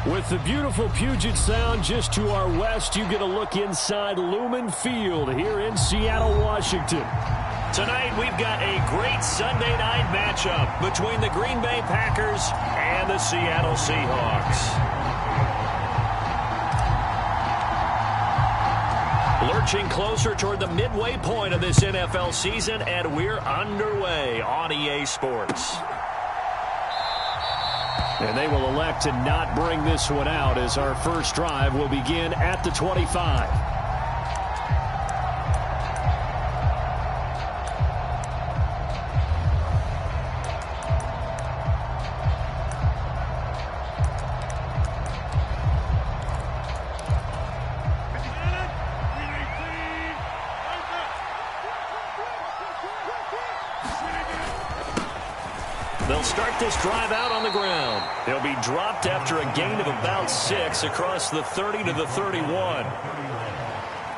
With the beautiful Puget Sound just to our west, you get a look inside Lumen Field here in Seattle, Washington. Tonight, we've got a great Sunday night matchup between the Green Bay Packers and the Seattle Seahawks. Lurching closer toward the midway point of this NFL season, and we're underway on EA Sports. And they will elect to not bring this one out as our first drive will begin at the 25. They'll start this drive out on the ground. They'll be dropped after a gain of about 6 across the 30 to the 31.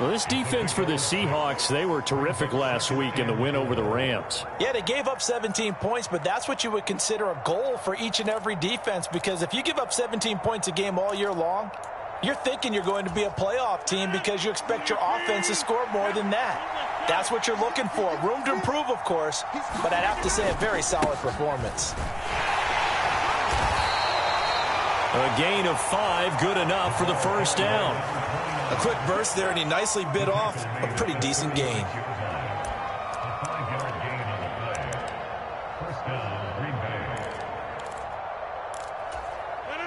Well, this defense for the Seahawks, they were terrific last week in the win over the Rams. Yeah, they gave up 17 points, but that's what you would consider a goal for each and every defense, because if you give up 17 points a game all year long, you're thinking you're going to be a playoff team because you expect your offense to score more than that. That's what you're looking for. Room to improve, of course, but I'd have to say a very solid performance. A gain of 5, good enough for the first down. A quick burst there, and he nicely bit off a pretty decent gain.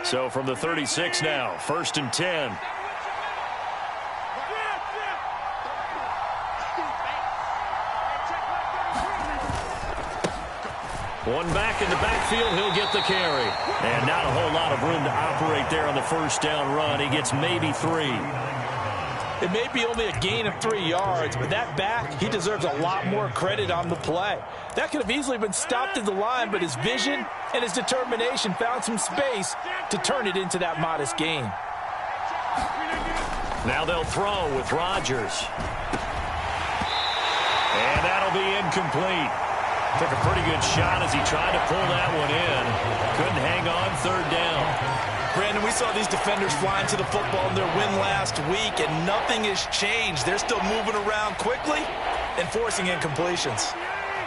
So from the 36 now, 1st and 10. One back in the backfield, he'll get the carry. And not a whole lot of room to operate there on the first down run. He gets maybe 3. It may be only a gain of 3 yards, but that back, he deserves a lot more credit on the play. That could have easily been stopped at the line, but his vision and his determination found some space to turn it into that modest gain. Now they'll throw with Rodgers. And that'll be incomplete. Took a pretty good shot as he tried to pull that one in. Couldn't hang on, 3rd down. Brandon, we saw these defenders flying to the football in their win last week, and nothing has changed. They're still moving around quickly and forcing incompletions.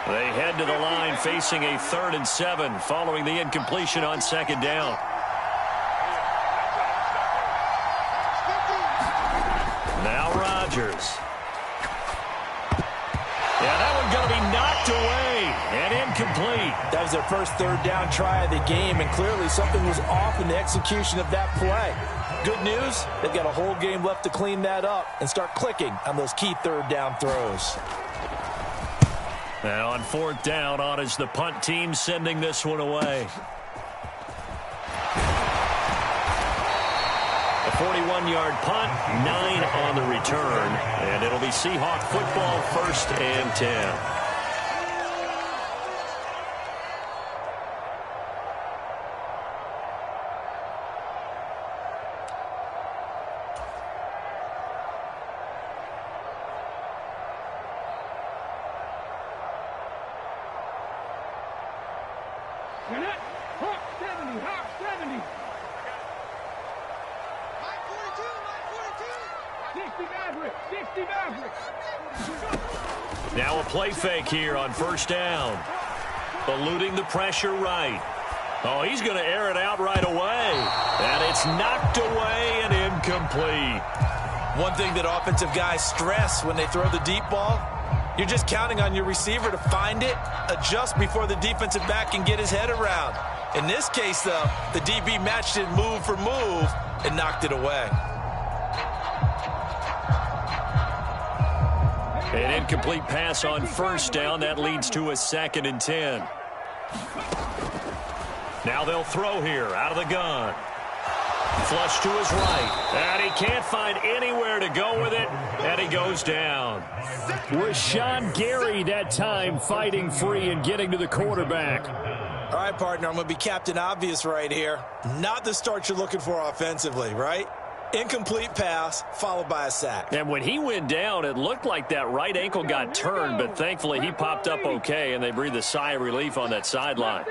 They head to the line facing a 3rd and 7 following the incompletion on 2nd down. Now Rodgers. Yeah, that one's going to be knocked away and incomplete. That was their first 3rd down try of the game, and clearly something was off in the execution of that play. Good news, they've got a whole game left to clean that up and start clicking on those key 3rd down throws. Now on 4th down, on is the punt team sending this one away. A 41-yard punt, 9 on the return, and it'll be Seahawk football, 1st and 10. Now a play fake here on 1st down. Eluding the pressure right. Oh, he's going to air it out right away. And it's knocked away and incomplete. One thing that offensive guys stress when they throw the deep ball, you're just counting on your receiver to find it, adjust before the defensive back can get his head around. In this case, though, the DB matched it move for move and knocked it away. An incomplete pass on 1st down. That leads to a 2nd and 10. Now they'll throw here out of the gun. Flush to his right. And he can't find anywhere to go with it. And he goes down. Was Sean Gary that time fighting free and getting to the quarterback. All right, partner, I'm going to be Captain Obvious right here. Not the start you're looking for offensively, right? Incomplete pass, followed by a sack. And when he went down, it looked like that right ankle got turned, but thankfully he popped up okay, and they breathed a sigh of relief on that sideline.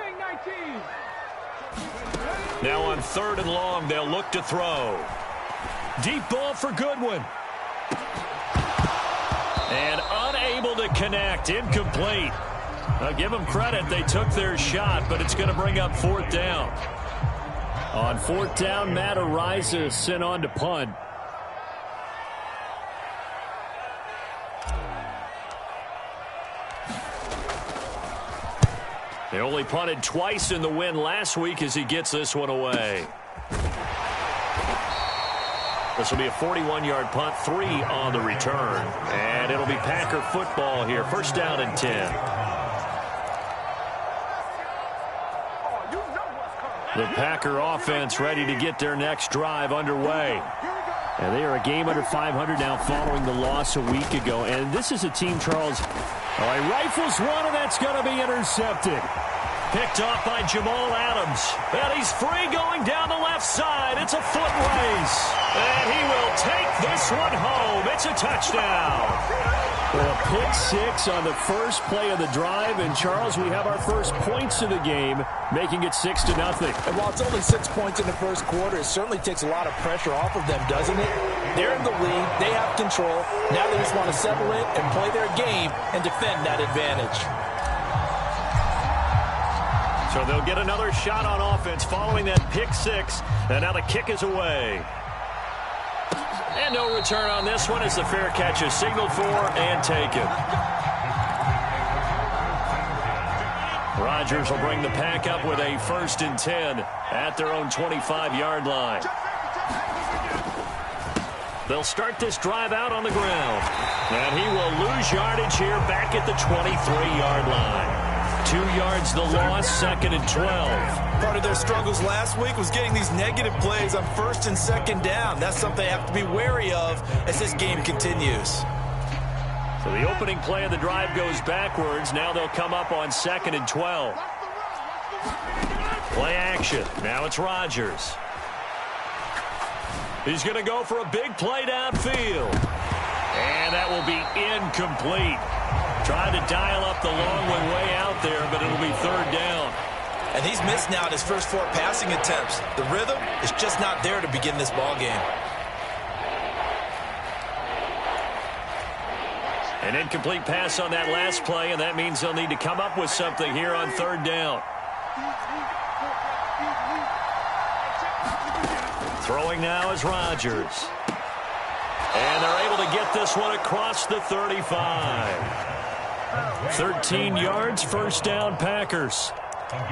Now on 3rd and long, they'll look to throw. Deep ball for Goodwin. And unable to connect. Incomplete. I'll give them credit. They took their shot, but it's going to bring up 4th down. On 4th down, Matt Ariza is sent on to punt. They only punted twice in the win last week as he gets this one away. This will be a 41-yard punt, 3 on the return. And it'll be Packer football here. 1st down and 10. The Packer offense ready to get their next drive underway. And they are a game under 500 now following the loss a week ago. And this is a team, Charles, all right, rifles one, and that's going to be intercepted. Picked off by Jamal Adams. And he's free going down the left side. It's a foot race. And he will take this one home. It's a touchdown. Well, a pick 6 on the first play of the drive. And, Charles, we have our first points of the game, making it 6-0. And while it's only 6 points in the first quarter, it certainly takes a lot of pressure off of them, doesn't it? They're in the lead. They have control. Now they just want to settle in and play their game and defend that advantage. So they'll get another shot on offense following that pick 6. And now the kick is away. And no return on this one as the fair catch is signaled for and taken. Rodgers will bring the pack up with a 1st and 10 at their own 25-yard line. They'll start this drive out on the ground. And he will lose yardage here back at the 23-yard line. 2 yards the loss, 2nd and 12. Part of their struggles last week was getting these negative plays on 1st and 2nd down. That's something they have to be wary of as this game continues. So the opening play of the drive goes backwards. Now they'll come up on 2nd and 12. Play action. Now it's Rodgers. He's going to go for a big play downfield. And that will be incomplete. Trying to dial up the long one way out there, but it'll be 3rd down. And he's missed now at his first 4 passing attempts. The rhythm is just not there to begin this ball game. An incomplete pass on that last play, and that means they'll need to come up with something here on 3rd down. Throwing now is Rodgers. And they're able to get this one across the 35. 13 yards, 1st down, Packers.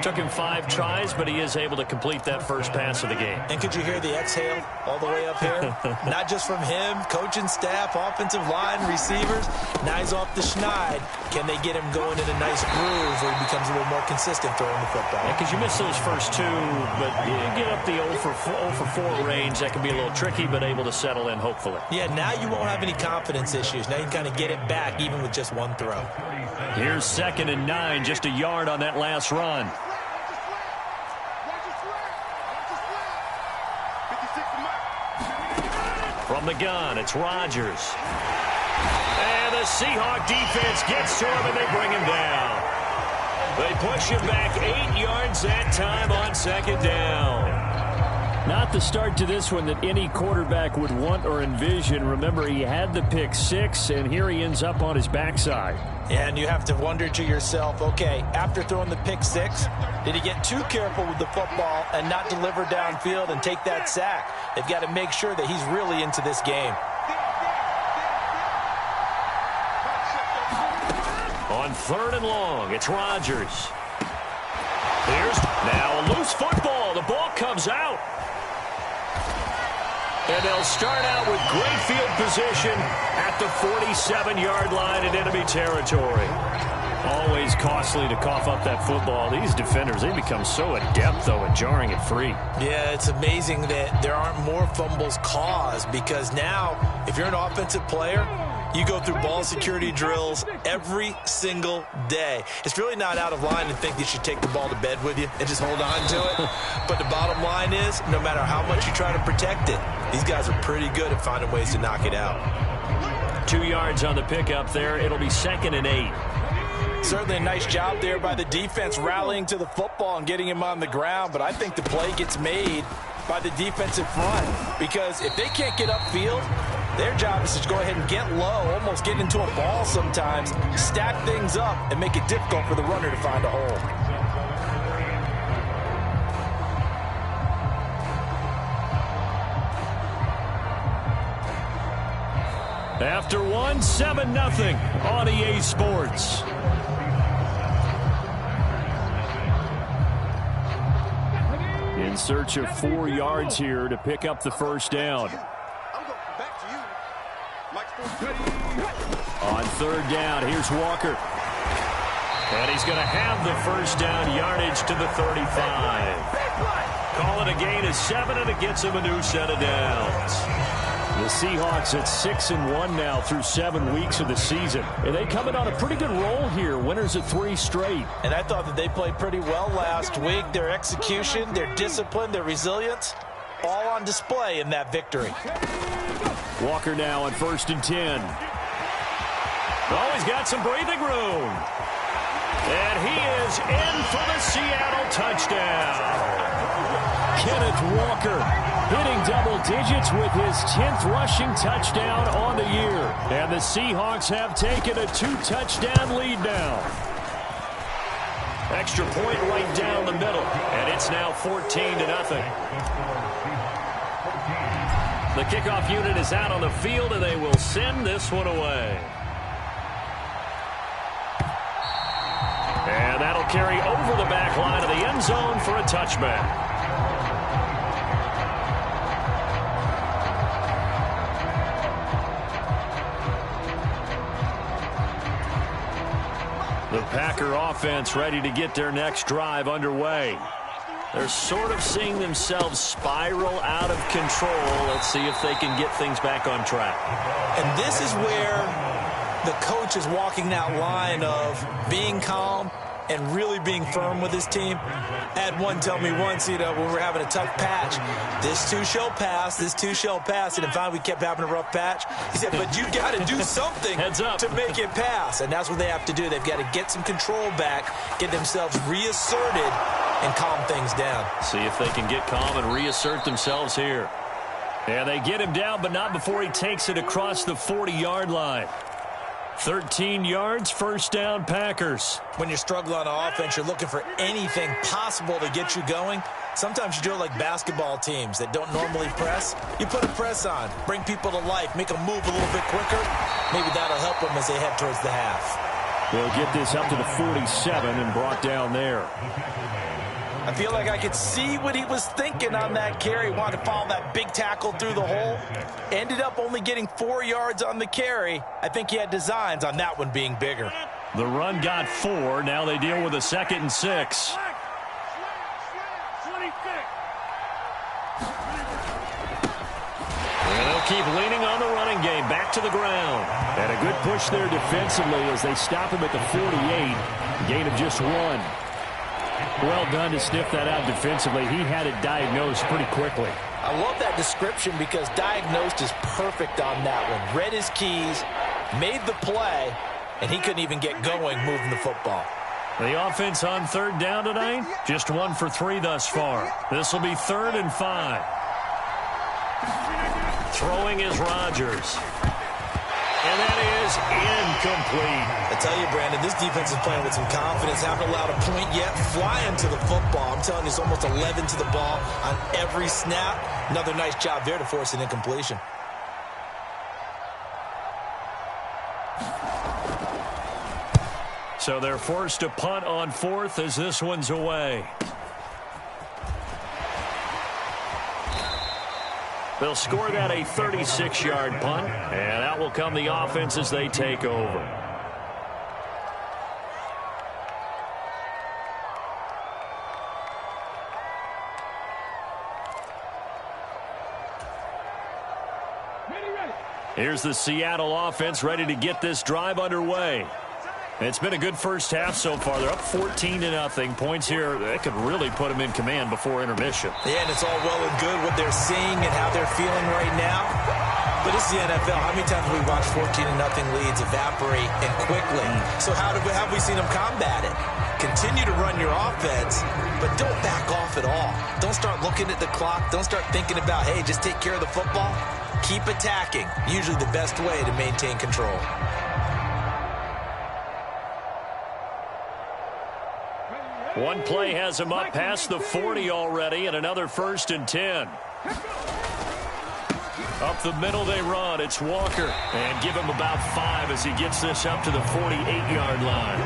Took him 5 tries, but he is able to complete that first pass of the game. And could you hear the exhale all the way up here? Not just from him, coaching staff, offensive line, receivers. Now he's off the schneid. Can they get him going in a nice groove where he becomes a little more consistent throwing the football? Yeah, because you miss those first 2, but you get up the 0 for 4 range. That can be a little tricky, but able to settle in, hopefully. Yeah, now you won't have any confidence issues. Now you can kind of get it back, even with just 1 throw. Here's 2nd and 9, just a yard on that last run. From the gun, it's Rodgers. And the Seahawk defense gets to him, and they bring him down. They push him back 8 yards that time on 2nd down. Not the start to this one that any quarterback would want or envision. Remember, he had the pick 6, and here he ends up on his backside. And you have to wonder to yourself, okay, after throwing the pick 6, did he get too careful with the football and not deliver downfield and take that sack? They've got to make sure that he's really into this game. On 3rd and long, it's Rodgers. Here's now a loose football. The ball comes out. And they'll start out with great field position at the 47-yard line in enemy territory. Always costly to cough up that football. These defenders, they become so adept, though, at jarring it free. Yeah, it's amazing that there aren't more fumbles caused, because now, if you're an offensive player, you go through ball security drills every single day. It's really not out of line to think you should take the ball to bed with you and just hold on to it. But the bottom line is, no matter how much you try to protect it, these guys are pretty good at finding ways to knock it out. 2 yards on the pickup there. It'll be 2nd and 8. Certainly a nice job there by the defense rallying to the football and getting him on the ground, but I think the play gets made by the defensive front because if they can't get upfield, their job is to go ahead and get low, almost get into a ball sometimes, stack things up, and make it difficult for the runner to find a hole. After one, 7-0 on EA Sports. In search of 4 yards here to pick up the first down. On third down, here's Walker. And he's going to have the first down yardage to the 35. Call it a gain of 7, and it gets him a new set of downs. The Seahawks at 6-1 now through 7 weeks of the season. And they come in on a pretty good roll here. Winners of 3 straight. And I thought that they played pretty well last week. Their execution, their discipline, their resilience, all on display in that victory. Walker now on 1st and 10. Oh, he's got some breathing room. And he is in for the Seattle touchdown. Kenneth Walker hitting double digits with his 10th rushing touchdown on the year. And the Seahawks have taken a 2-touchdown lead now. Extra point right down the middle. And it's now 14-0. The kickoff unit is out on the field, and they will send this one away. And that'll carry over the back line of the end zone for a touchback. The Packer offense ready to get their next drive underway. They're sort of seeing themselves spiral out of control. Let's see if they can get things back on track. And this is where the coach is walking that line of being calm and really being firm with his team. I had one tell me once, when we were having a tough patch, this too shall pass, this too shall pass. And finally we kept having a rough patch. He said, but you got to do something to make it pass. And that's what they have to do. They've got to get some control back, get themselves reasserted, and calm things down. See if they can get calm and reassert themselves here. And they get him down, but not before he takes it across the 40-yard line. 13 yards, first down, Packers. When you're struggling on offense, you're looking for anything possible to get you going. Sometimes you do it like basketball teams that don't normally press. You put a press on, bring people to life, make them move a little bit quicker. Maybe that'll help them as they head towards the half. They'll get this up to the 47 and brought down there. I feel like I could see what he was thinking on that carry. Wanted to follow that big tackle through the hole. Ended up only getting 4 yards on the carry. I think he had designs on that one being bigger. The run got 4. Now they deal with a 2nd and 6. And they'll keep leaning on the running game. Back to the ground. And a good push there defensively as they stop him at the 48. Gain of just 1. Well done to sniff that out defensively. He had it diagnosed pretty quickly. I love that description because diagnosed is perfect on that one. Read his keys, made the play, and he couldn't even get going moving the football. The offense on third down tonight, just 1 for 3 thus far. This will be 3rd and 5. Throwing is Rodgers. And that is incomplete. I tell you, Brandon, this defense is playing with some confidence. Haven't allowed a point yet. Flying to the football. I'm telling you, it's almost 11 to the ball on every snap. Another nice job there to force an incompletion. So they're forced to punt on 4th as this one's away. They'll score that a 36-yard punt, and out will come the offense as they take over. Here's the Seattle offense ready to get this drive underway. It's been a good first half so far. They're up 14-0. Points here, that could really put them in command before intermission. Yeah, and it's all well and good what they're seeing and how they're feeling right now. But it's the NFL. How many times have we watched 14-0 leads evaporate and quickly? So how have we seen them combat it? Continue to run your offense, but don't back off at all. Don't start looking at the clock. Don't start thinking about, hey, just take care of the football. Keep attacking. Usually the best way to maintain control. One play has him up past the 40 already, and another 1st and 10. Up the middle they run. It's Walker. And give him about 5 as he gets this up to the 48-yard line.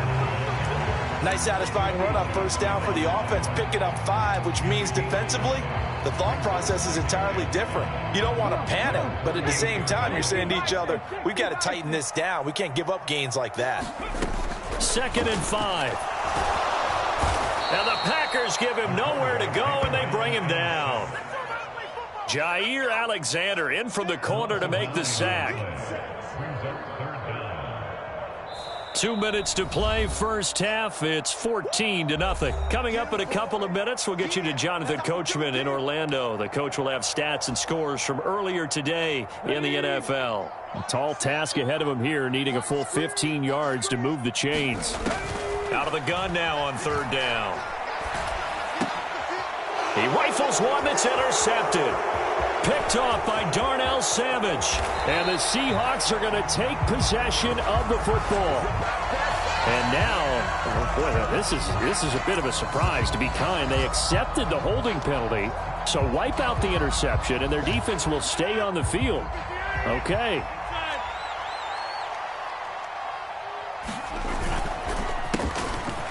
Nice satisfying run on 1st down for the offense, picking up 5, which means defensively, the thought process is entirely different. You don't want to panic, but at the same time, you're saying to each other, we've got to tighten this down. We can't give up gains like that. 2nd and 5. And the Packers give him nowhere to go, and they bring him down. Jair Alexander in from the corner to make the sack. 2 minutes to play, first half. It's 14-0. Coming up in a couple of minutes, we'll get you to Jonathan Coachman in Orlando. The coach will have stats and scores from earlier today in the NFL. A tall task ahead of him here, needing a full 15 yards to move the chains. Out of the gun now on 3rd down. He rifles one that's intercepted. Picked off by Darnell Savage. And the Seahawks are going to take possession of the football. And now, oh boy, this is a bit of a surprise, to be kind. They accepted the holding penalty, so wipe out the interception, and their defense will stay on the field. Okay.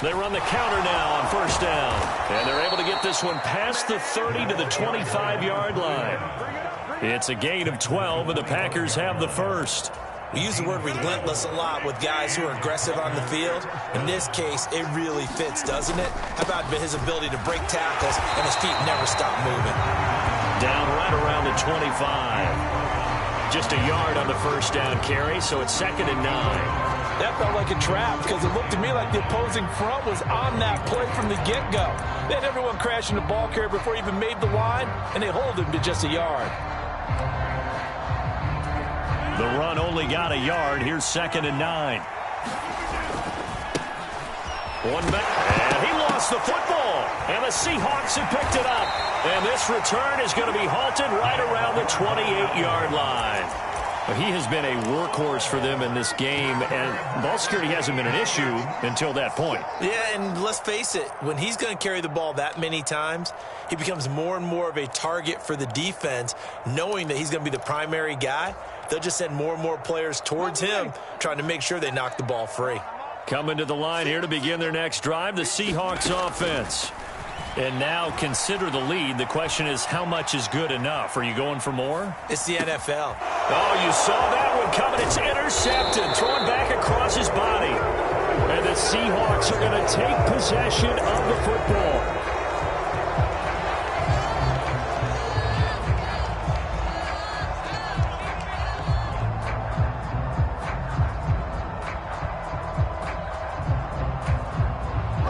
They run the counter now on 1st down. And they're able to get this one past the 30 to the 25-yard line. It's a gain of 12, and the Packers have the first. We use the word relentless a lot with guys who are aggressive on the field. In this case, it really fits, doesn't it? How about his ability to break tackles and his feet never stop moving? Down right around the 25. Just a yard on the 1st down carry, so it's 2nd and 9. That felt like a trap because it looked to me like the opposing front was on that play from the get-go. They had everyone crashing the ball carrier before he even made the line, and they hold him to just a yard. The run only got a yard. Here's 2nd and 9. One back, and he lost the football. And the Seahawks have picked it up. And this return is going to be halted right around the 28-yard line. He has been a workhorse for them in this game, and ball security hasn't been an issue until that point. Yeah, and let's face it, when he's going to carry the ball that many times, he becomes more and more of a target for the defense, knowing that he's going to be the primary guy. They'll just send more and more players towards him, trying to make sure they knock the ball free. Coming to the line here to begin their next drive, the Seahawks offense. And now consider the lead. The question is, how much is good enough? Are you going for more? It's the NFL. Oh, you saw that one coming. It's intercepted. Thrown back across his body. And the Seahawks are going to take possession of the football.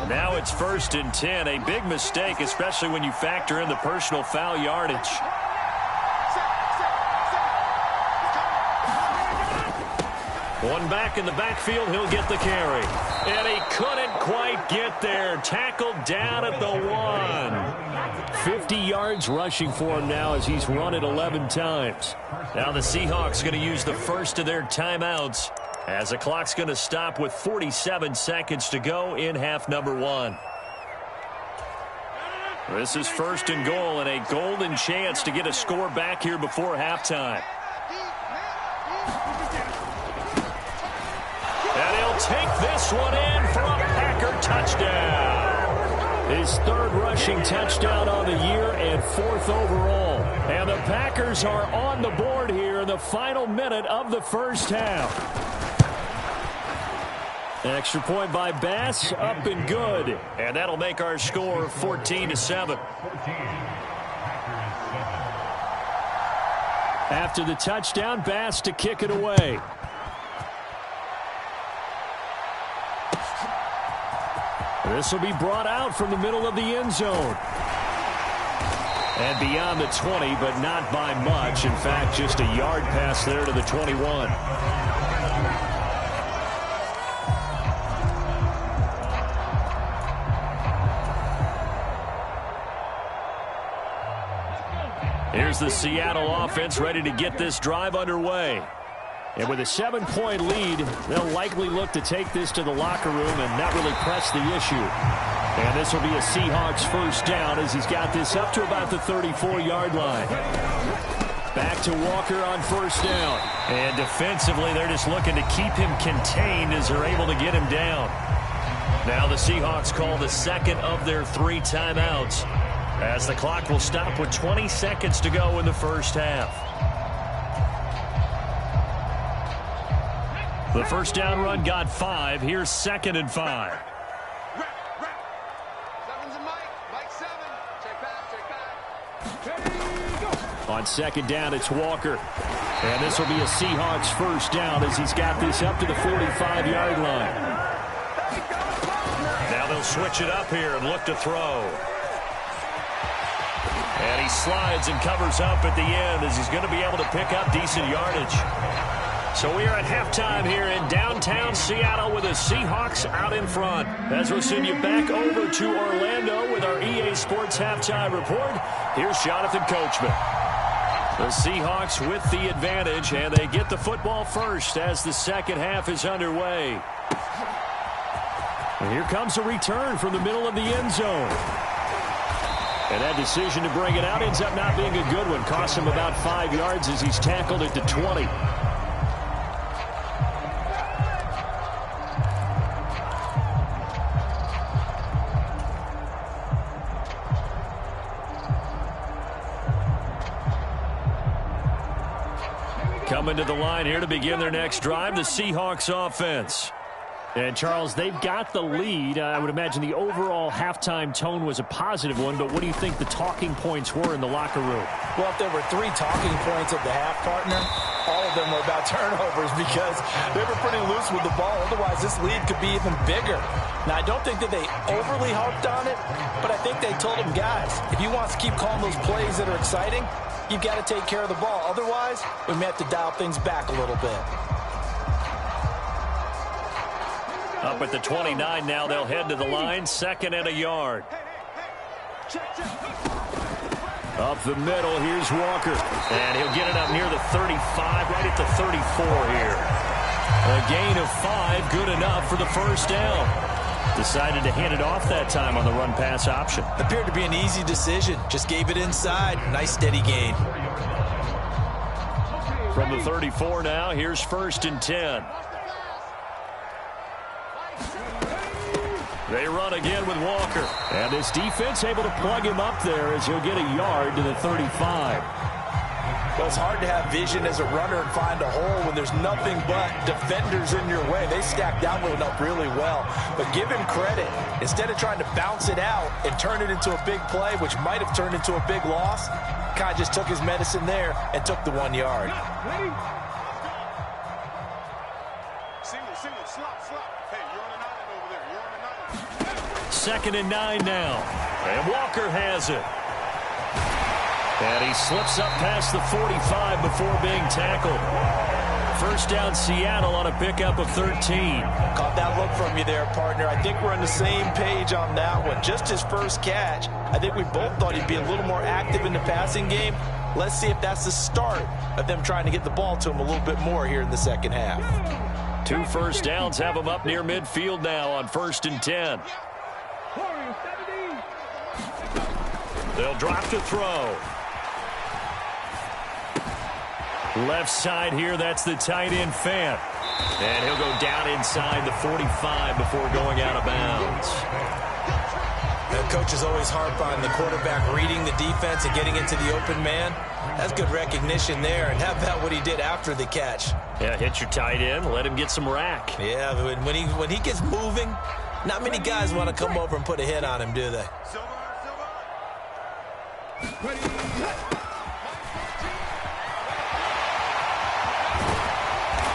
Now it's 1st and 10. A big mistake, especially when you factor in the personal foul yardage. One back in the backfield, he'll get the carry. And he couldn't quite get there. Tackled down at the 1. 50 yards rushing for him now as he's run it 11 times. Now the Seahawks going to use the first of their timeouts, as the clock's going to stop with 47 seconds to go in half number 1. This is 1st and goal, and a golden chance to get a score back here before halftime. And he'll take this one in for a Packer touchdown. His 3rd rushing touchdown on the year and 4th overall. And the Packers are on the board here in the final minute of the first half. Extra point by Bass, up and good. And that'll make our score 14-7. After the touchdown, Bass to kick it away. This will be brought out from the middle of the end zone. And beyond the 20, but not by much. In fact, just a yard pass there to the 21. Here's the Seattle offense ready to get this drive underway. And with a 7-point lead, they'll likely look to take this to the locker room and not really press the issue. And this will be a Seahawks first down as he's got this up to about the 34-yard line. Back to Walker on first down. And defensively, they're just looking to keep him contained as they're able to get him down. Now the Seahawks call the second of their 3 timeouts, as the clock will stop with 20 seconds to go in the first half. The first down run got 5. Here's 2nd and 5. On 2nd down, it's Walker. And this will be a Seahawks first down as he's got this up to the 45-yard line. Now they'll switch it up here and look to throw. And he slides and covers up at the end as he's going to be able to pick up decent yardage. So we are at halftime here in downtown Seattle with the Seahawks out in front. As we'll send you back over to Orlando with our EA Sports Halftime Report, here's Jonathan Coachman. The Seahawks with the advantage, and they get the football first as the second half is underway. And here comes a return from the middle of the end zone. And that decision to bring it out ends up not being a good one. Costs him about 5 yards as he's tackled at the 20. Coming to the line here to begin their next drive, the Seahawks offense. And, Charles, they've got the lead. I would imagine the overall halftime tone was a positive one, but what do you think the talking points were in the locker room? Well, if there were 3 talking points at the half, partner, all of them were about turnovers because they were pretty loose with the ball. Otherwise, this lead could be even bigger. Now, I don't think that they overly harped on it, but I think they told them, guys, if you want to keep calling those plays that are exciting, you've got to take care of the ball. Otherwise, we may have to dial things back a little bit. Up at the 29 now, they'll head to the line, 2nd and a yard. Up the middle, here's Walker. And he'll get it up near the 35, right at the 34 here. A gain of 5, good enough for the first down. Decided to hand it off that time on the run-pass option. Appeared to be an easy decision. Just gave it inside. Nice steady gain. From the 34 now, here's 1st and 10. They run again with Walker. And this defense able to plug him up there as he'll get a yard to the 35. Well, it's hard to have vision as a runner and find a hole when there's nothing but defenders in your way. They stacked that one up really well. But give him credit. Instead of trying to bounce it out and turn it into a big play, which might have turned into a big loss, kind of just took his medicine there and took the 1 yard. Second and 9 now. And Walker has it. And he slips up past the 45 before being tackled. First down Seattle on a pickup of 13. Caught that look from you there, partner. I think we're on the same page on that one. Just his first catch. I think we both thought he'd be a little more active in the passing game. Let's see if that's the start of them trying to get the ball to him a little bit more here in the second half. 2 first downs have him up near midfield now on 1st and 10. They'll drop to throw. Left side here, that's the tight end Fant. And he'll go down inside the 45 before going out of bounds. The coaches always harp on the quarterback reading the defense and getting into the open man. That's good recognition there. And how about what he did after the catch? Yeah, hit your tight end, let him get some rack. Yeah, when he gets moving, not many guys want to come over and put a hit on him, do they?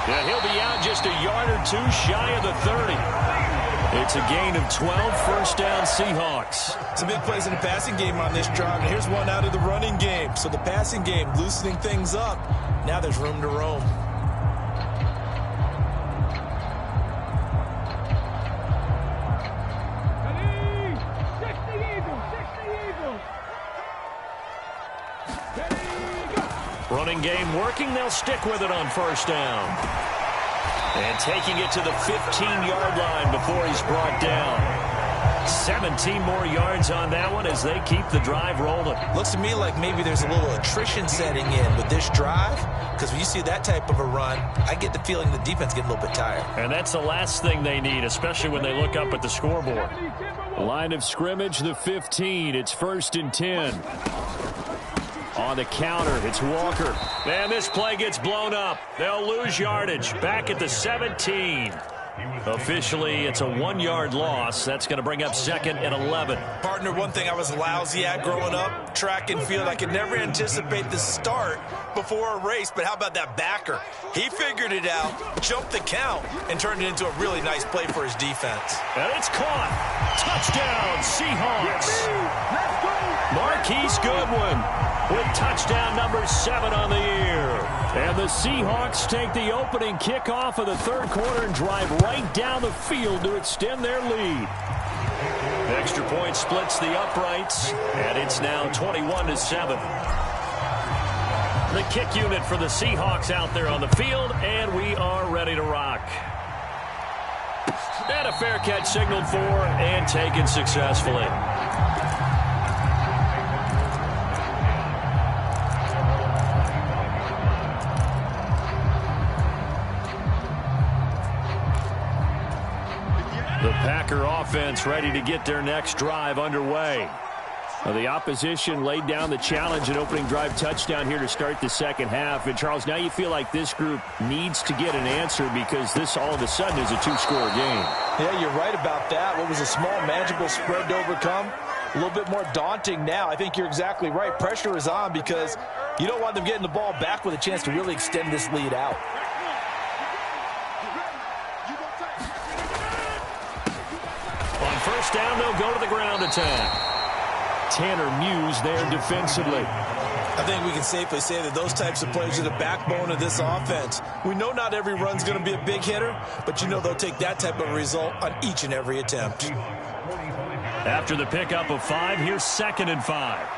Yeah, he'll be out just a yard or 2 shy of the 30. It's a gain of 12, first down Seahawks. Some big plays in the passing game on this drive, and here's one out of the running game. So the passing game loosening things up. Now there's room to roam. Running game working. They'll stick with it on first down. And taking it to the 15-yard line before he's brought down. 17 more yards on that one as they keep the drive rolling. Looks to me like maybe there's a little attrition setting in with this drive, because when you see that type of a run, I get the feeling the defense getting a little bit tired. And that's the last thing they need, especially when they look up at the scoreboard. Line of scrimmage, the 15. It's 1st and 10. On the counter, it's Walker. And this play gets blown up. They'll lose yardage. Back at the 17. Officially, it's a 1-yard loss. That's going to bring up 2nd and 11. Partner, one thing I was lousy at growing up, track and field. I could never anticipate the start before a race, but how about that backer? He figured it out, jumped the count, and turned it into a really nice play for his defense. And it's caught. Touchdown, Seahawks. Marquise Goodwin with touchdown number 7 on the year. And the Seahawks take the opening kickoff of the 3rd quarter and drive right down the field to extend their lead. Extra point splits the uprights, and it's now 21-7. The kick unit for the Seahawks out there on the field, and we are ready to rock. And a fair catch signaled for and taken successfully. The Packer offense ready to get their next drive underway. The opposition laid down the challenge, an opening drive touchdown here to start the second half. And, Charles, now you feel like this group needs to get an answer because this all of a sudden is a 2-score game. Yeah, you're right about that. What was a small, manageable spread to overcome, a little bit more daunting now. I think you're exactly right. Pressure is on because you don't want them getting the ball back with a chance to really extend this lead out. First down, they'll go to the ground attack. Tanner Muse there defensively. I think we can safely say that those types of players are the backbone of this offense. We know not every run's going to be a big hitter, but you know they'll take that type of result on each and every attempt. After the pickup of 5, here's 2nd and 5.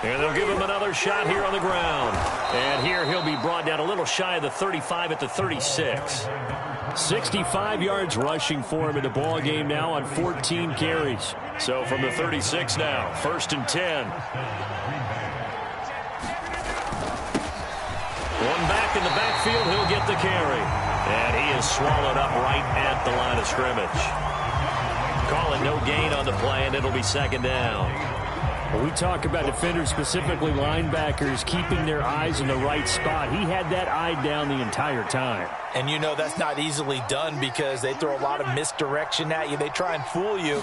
And they'll give him another shot here on the ground. And here he'll be brought down a little shy of the 35 at the 36. 65 yards rushing for him in the ball game now on 14 carries. So from the 36 now, 1st and 10. One back in the backfield, he'll get the carry. And he is swallowed up right at the line of scrimmage. Call it no gain on the play, and it'll be 2nd down. We talk about defenders, specifically linebackers, keeping their eyes in the right spot. He had that eye down the entire time. And you know that's not easily done because they throw a lot of misdirection at you. They try and fool you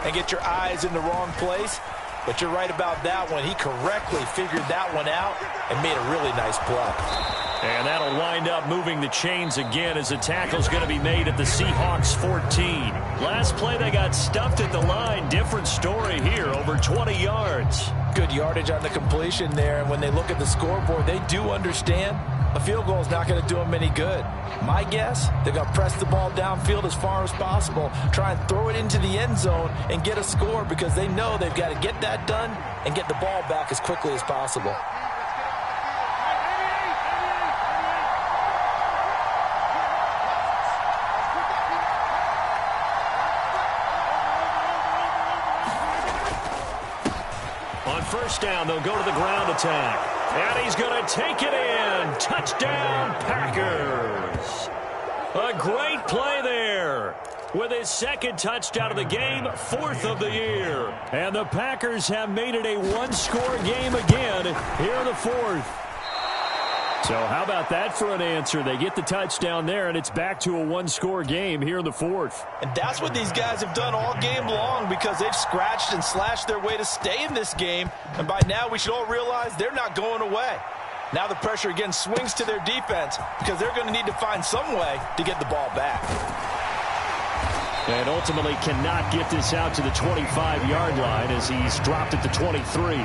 and get your eyes in the wrong place. But you're right about that one. He correctly figured that one out and made a really nice play. And that'll wind up moving the chains again as the tackle's going to be made at the Seahawks 14. Last play they got stuffed at the line. Different story here, over 20 yards. Good yardage on the completion there. And when they look at the scoreboard, they do understand a field goal is not going to do them any good. My guess, they're going to press the ball downfield as far as possible, try and throw it into the end zone and get a score because they know they've got to get that done and get the ball back as quickly as possible. First down, they'll go to the ground attack. And he's going to take it in. Touchdown, Packers. A great play there. With his 2nd touchdown of the game, 4th of the year. And the Packers have made it a 1-score game again here in the 4th. So how about that for an answer? They get the touchdown there, and it's back to a one-score game here in the fourth. And that's what these guys have done all game long because they've scratched and slashed their way to stay in this game. And by now we should all realize they're not going away. Now the pressure again swings to their defense because they're going to need to find some way to get the ball back. And ultimately cannot get this out to the 25-yard line as he's dropped at the 23.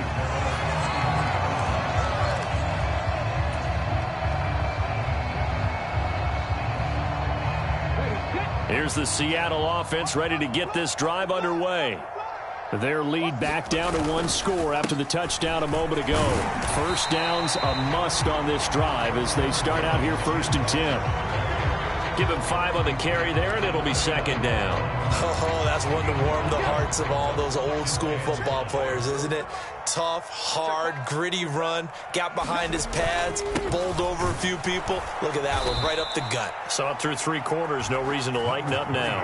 Here's the Seattle offense ready to get this drive underway. Their lead back down to one score after the touchdown a moment ago. First down's a must on this drive as they start out here 1st and 10. Give him 5 on the carry there, and it'll be 2nd down. Oh, that's one to warm the hearts of all those old-school football players, isn't it? Tough, hard, gritty run. Got behind his pads, bowled over a few people. Look at that one, right up the gut. Saw it through 3 quarters. No reason to lighten up now.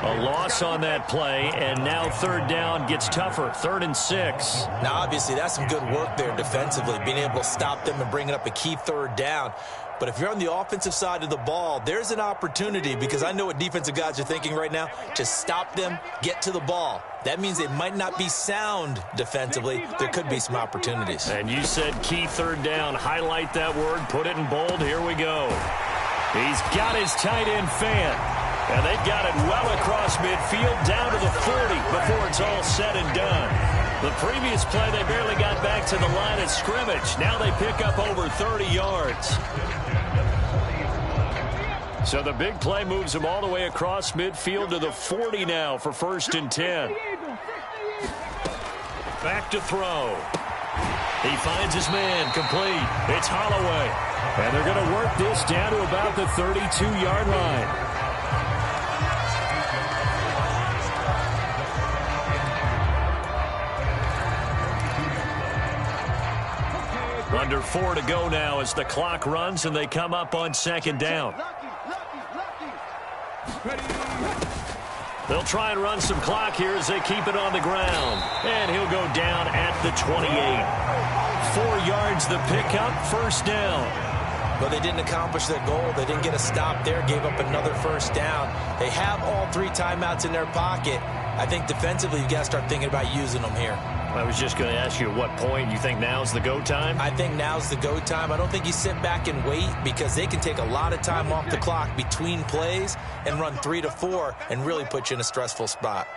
A loss on that play, and now 3rd down gets tougher. 3rd and 6. Now, obviously, that's some good work there defensively, being able to stop them and bringing up a key 3rd down. But if you're on the offensive side of the ball, there's an opportunity because I know what defensive guys are thinking right now. To stop them, get to the ball. That means they might not be sound defensively. There could be some opportunities. And you said key 3rd down. Highlight that word. Put it in bold. Here we go. He's got his tight end fan. And they've got it well across midfield down to the 40 before it's all said and done. The previous play, they barely got back to the line of scrimmage. Now they pick up over 30 yards. So the big play moves him all the way across midfield to the 40 now for 1st and 10. Back to throw. He finds his man complete. It's Holloway. And they're going to work this down to about the 32-yard line. Under 4 to go now as the clock runs and they come up on 2nd down. They'll try and run some clock here as they keep it on the ground. And he'll go down at the 28. 4 yards the pickup, 1st down. But they didn't accomplish their goal. They didn't get a stop there, gave up another 1st down. They have all 3 timeouts in their pocket. I think defensively you've got to start thinking about using them here. I was just going to ask you at what point you think now's the go time? I think now's the go time. I don't think you sit back and wait because they can take a lot of time off the clock between plays and run 3 to 4 and really put you in a stressful spot.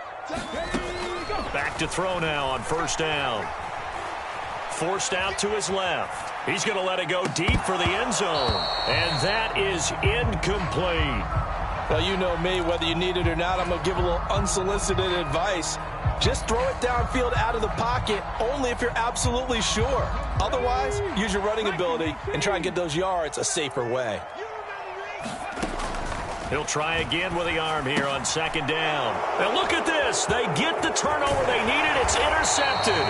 Back to throw now on 1st down. Forced out to his left. He's going to let it go deep for the end zone. And that is incomplete. Well, you know me, whether you need it or not, I'm going to give a little unsolicited advice. Just throw it downfield out of the pocket only if you're absolutely sure. Otherwise, use your running ability and try and get those yards a safer way. He'll try again with the arm here on 2nd down. And look at this. They get the turnover they needed. It's intercepted.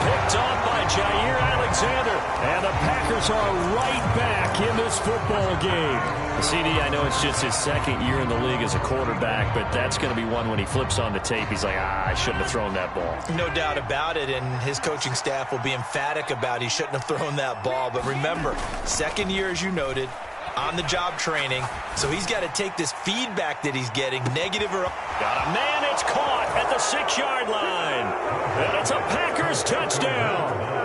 Picked off by Jair Alexander. And the Packers are right back in this football game. CD, I know it's just his 2nd year in the league as a quarterback, but that's going to be one when he flips on the tape. He's like, I shouldn't have thrown that ball. No doubt about it, and his coaching staff will be emphatic about he shouldn't have thrown that ball. But remember, 2nd year, as you noted, on-the-job training, so he's got to take this feedback that he's getting, negative or... Got a man, it's caught at the 6-yard line. And it's a Packers touchdown.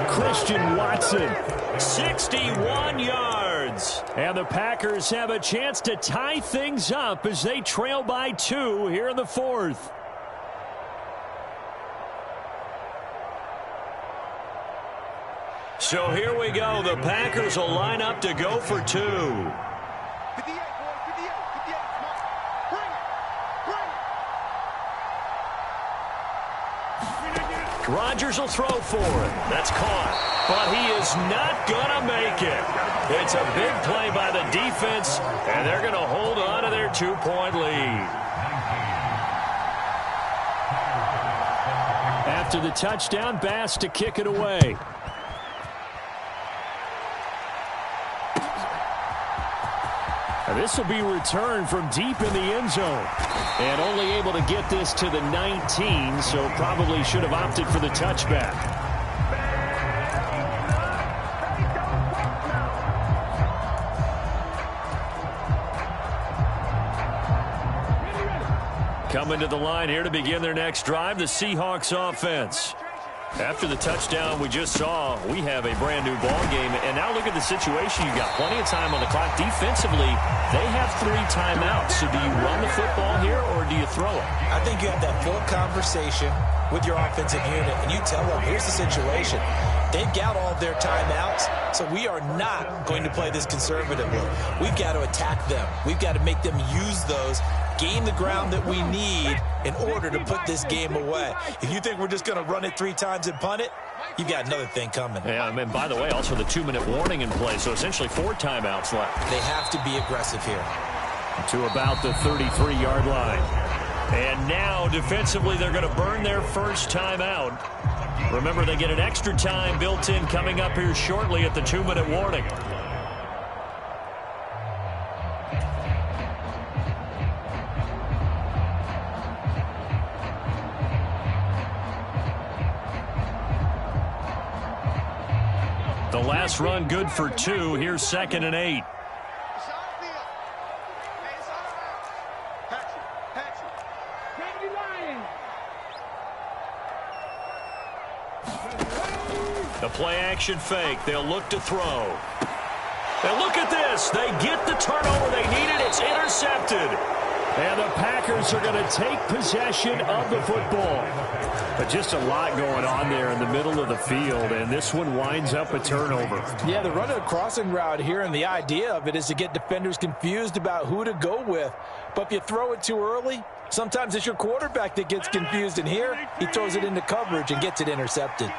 Christian Watson, 61 yards. And the Packers have a chance to tie things up as they trail by 2 here in the 4th. So here we go. The Packers will line up to go for 2. Rodgers will throw for it. That's caught. But he is not going to make it. It's a big play by the defense, and they're going to hold on to their 2-point lead. After the touchdown, Bass to kick it away. This will be returned from deep in the end zone. And only able to get this to the 19, so probably should have opted for the touchback. Coming to the line here to begin their next drive, the Seahawks offense. After the touchdown we just saw, we have a brand-new ball game. And now look at the situation. You've got plenty of time on the clock. Defensively, they have 3 timeouts. So do you run the football here or do you throw it? I think you have that full conversation with your offensive unit, and you tell them, here's the situation. They've got all of their timeouts, so we are not going to play this conservatively. We've got to attack them. We've got to make them use those, gain the ground that we need in order to put this game away. If you think we're just going to run it 3 times and punt it, you've got another thing coming. Yeah, and by the way, also the 2-minute warning in play, so essentially 4 timeouts left. They have to be aggressive here. To about the 33-yard line. And now, defensively, they're going to burn their first timeout. Remember, they get an extra time built in coming up here shortly at the 2-minute warning. The last run good for 2. Here's 2nd and 8. The play-action fake. They'll look to throw. And look at this. They get the turnover they needed. It's intercepted. And the Packers are going to take possession of the football. But just a lot going on there in the middle of the field, and this one winds up a turnover. Yeah, they're running a crossing route here, and the idea of it is to get defenders confused about who to go with. But if you throw it too early, sometimes it's your quarterback that gets confused, and here he throws it into coverage and gets it intercepted.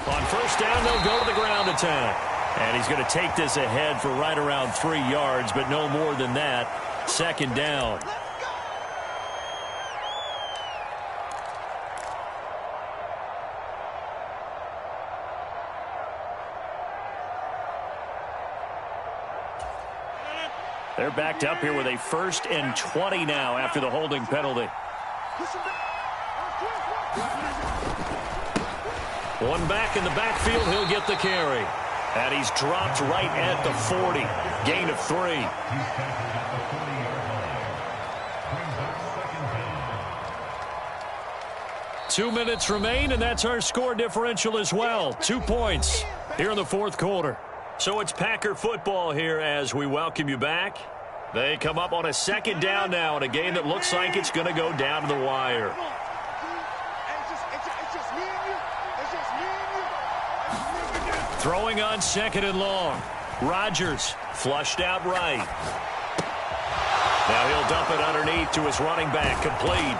On first down, they'll go to the ground attack. And he's going to take this ahead for right around 3 yards, but no more than that. 2nd down. They're backed up here with a 1st and 20 now after the holding penalty. One back in the backfield, he'll get the carry. And he's dropped right at the 40. Gain of 3. Two minutes remain, and that's our score differential as well. 2 points here in the 4th quarter. So it's Packer football here as we welcome you back. They come up on a 2nd down now in a game that looks like it's going to go down to the wire. Throwing on 2nd and long. Rodgers flushed out right. Now he'll dump it underneath to his running back, complete.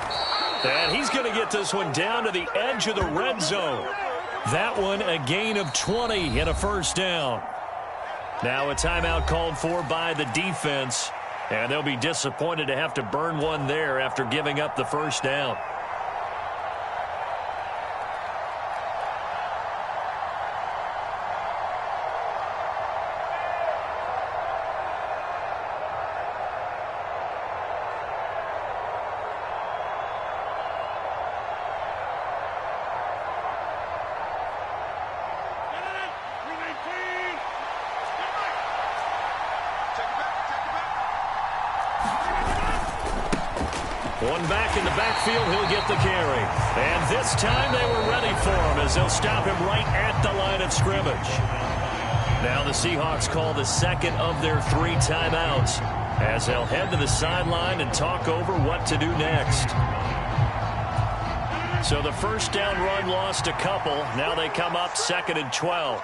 And he's going to get this one down to the edge of the red zone. That one a gain of 20 and a 1st down. Now a timeout called for by the defense. And they'll be disappointed to have to burn one there after giving up the 1st down. One back in the backfield, he'll get the carry. And this time they were ready for him as they'll stop him right at the line of scrimmage. Now the Seahawks call the 2nd of their 3 timeouts as they'll head to the sideline and talk over what to do next. So the 1st down run lost a couple. Now they come up 2nd and 12.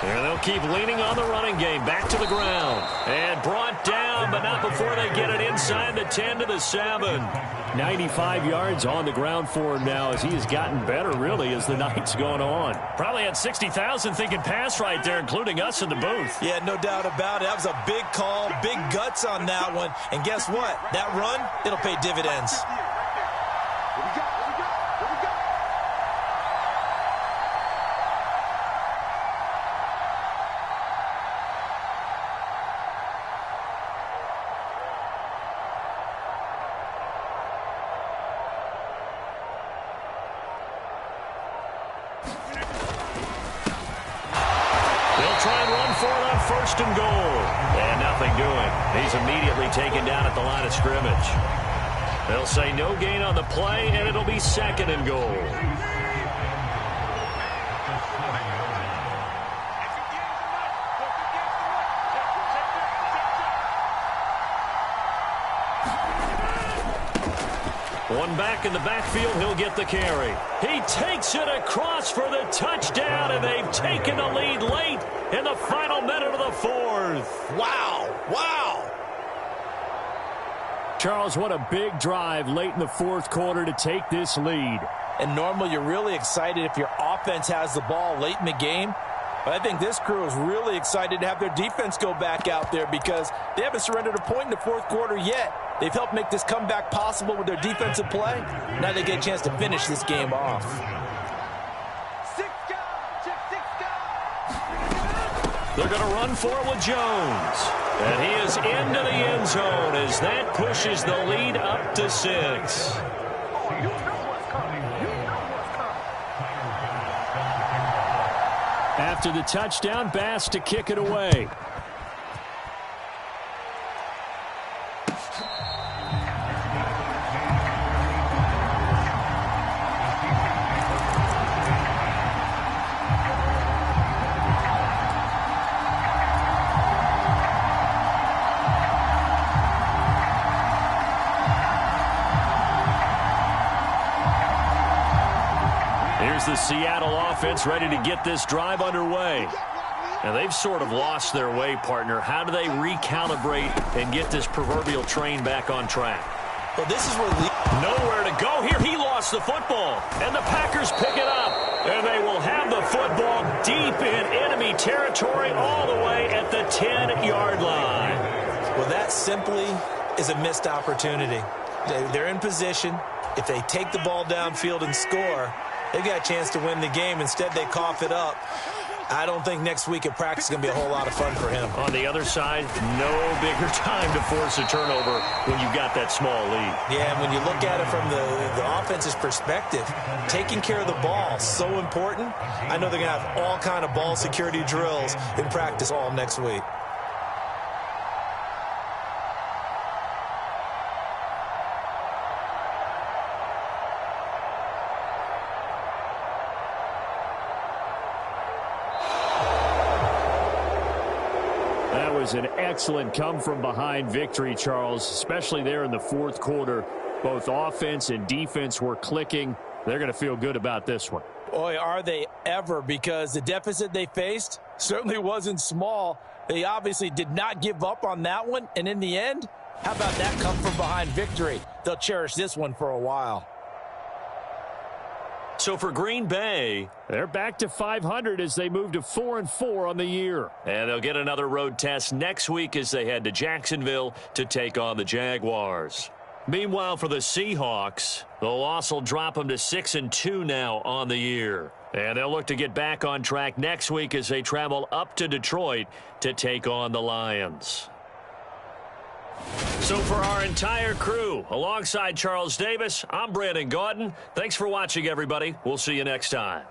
And they'll keep leaning on the running game. Back to the ground. And brought down, but not before they get it inside the 10 to the 7. 95 yards on the ground for him now as he has gotten better, really, as the night's gone on. Probably had 60,000 thinking pass right there, including us in the booth. Yeah, no doubt about it. That was a big call, big guts on that one. And guess what? That run, it'll pay dividends. try and run for it on 1st and goal. And nothing doing. He's immediately taken down at the line of scrimmage. They'll say no gain on the play, and it'll be 2nd and goal. One back in the backfield, he'll get the carry. He takes it across for the touchdown, and they've taken the lead late in the final minute of the 4th. Wow, wow. Charles, what a big drive late in the 4th quarter to take this lead. And normally you're really excited if your offense has the ball late in the game. But I think this crew is really excited to have their defense go back out there because they haven't surrendered a point in the 4th quarter yet. They've helped make this comeback possible with their defensive play. Now they get a chance to finish this game off. They're going to run for it with Jones. And he is into the end zone as that pushes the lead up to 6. After the touchdown, Bass to kick it away. Here's the Seattle offense ready to get this drive underway. And they've sort of lost their way, partner. How do they recalibrate and get this proverbial train back on track? Well, this is where nowhere to go here. He lost the football, and the Packers pick it up. And they will have the football deep in enemy territory all the way at the 10-yard line. Well, that simply is a missed opportunity. They're in position. If they take the ball downfield and score, they got a chance to win the game. Instead, they cough it up. I don't think next week at practice is going to be a whole lot of fun for him. On the other side, no bigger time to force a turnover when you've got that small lead. Yeah, and when you look at it from the offense's perspective, taking care of the ball, so important. I know they're going to have all kind of ball security drills in practice all next week. An excellent come-from-behind victory, Charles, especially there in the 4th quarter. Both offense and defense were clicking. They're going to feel good about this one. Boy, are they ever, because the deficit they faced certainly wasn't small. They obviously did not give up on that one, and in the end, how about that come-from-behind victory? They'll cherish this one for a while. So for Green Bay, they're back to 500 as they move to 4-4 on the year. And they'll get another road test next week as they head to Jacksonville to take on the Jaguars. Meanwhile, for the Seahawks, the loss will drop them to 6-2 now on the year. And they'll look to get back on track next week as they travel up to Detroit to take on the Lions. So for our entire crew, alongside Charles Davis, I'm Brandon Gaudin. Thanks for watching, everybody. We'll see you next time.